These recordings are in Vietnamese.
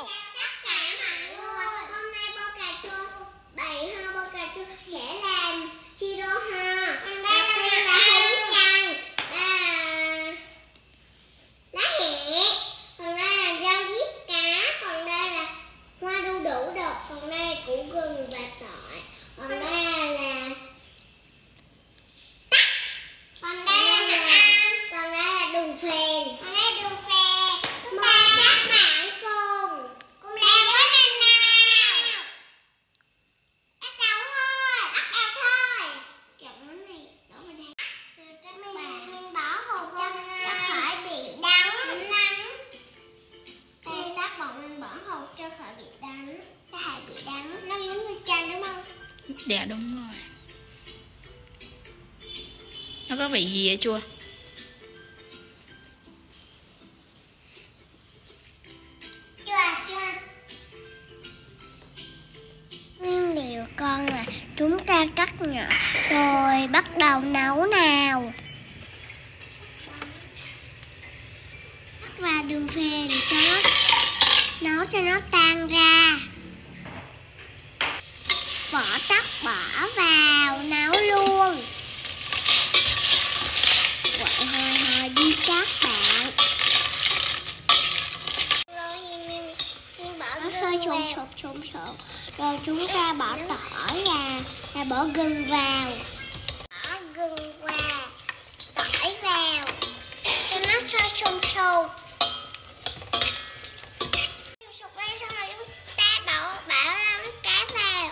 nào. Tất cả mọi người, hôm nay Bô Cà Chua 7 hoa Bô Cà Chua sẽ làm siro hoa. Đầu tiên là húng chanh, đây là lá hẹ, còn đây là rau diếp cá, còn đây là hoa đu đủ đợt, còn đây là củ gừng và tỏi, còn đây là tắc, còn đây là mật ong, còn đây là đường phèn, còn đây là đường phèn. Mời các bạn cùng làm với mình nào. Bắt đầu thôi. Chọn món này đổ vào đây. Mình bỏ hột cho khỏi bị đắng. Đây tác bọn mình bỏ hột cho khỏi bị đắng. Cái hạt bị đắng nó giống như chanh đúng không? Dạ đúng rồi. Nó có vị gì vậy chua? Chưa. Nguyên liệu con là chúng ta cắt nhỏ rồi bắt đầu nấu nào. Cắt vào đường phèn cho nó nấu cho nó tan ra. Vỏ tắc bỏ vào nấu luôn. Quậy hồi đi các bạn. Hơi trộn rồi chúng ta bỏ tỏi và bỏ gừng vào, tỏi vào cho nó sôi sùng sục lên, xong rồi chúng ta bỏ nước cá vào,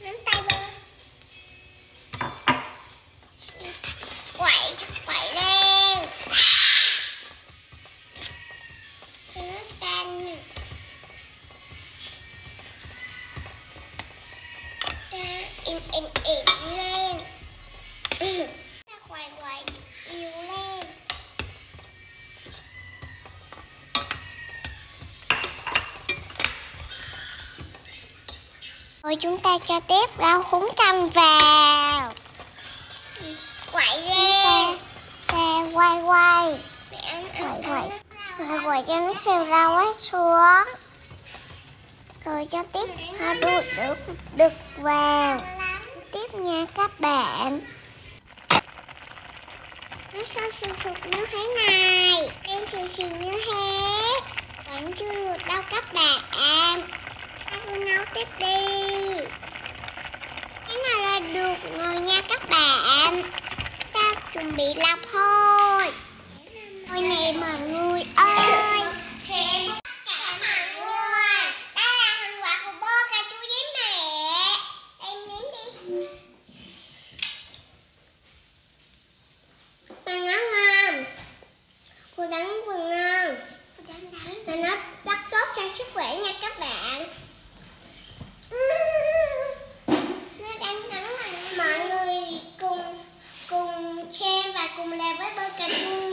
nắm tay bơ, quậy lên cho nó tan. Im lên. Ta quay yêu lên. Rồi chúng ta cho tiếp rau húng chanh vào. Quậy lên. Ta quay. Quay cho nó xêu rau ấy xuống. Rồi cho tiếp hoa đực vào. Tiếp nha các bạn. Nó sôi sục như thế này, đen xì như thế. Vẫn chưa được đâu các bạn. Ta cứ nấu tiếp đi. Thế nào là được rồi nha các bạn. Ta chuẩn bị lọc thôi. Ôi này mọi người ơi. Cua đắng vừa ngon và nó rất tốt cho sức khỏe nha các bạn. Nó đắng mọi người cùng xem và cùng làm với Bô Cà Chua.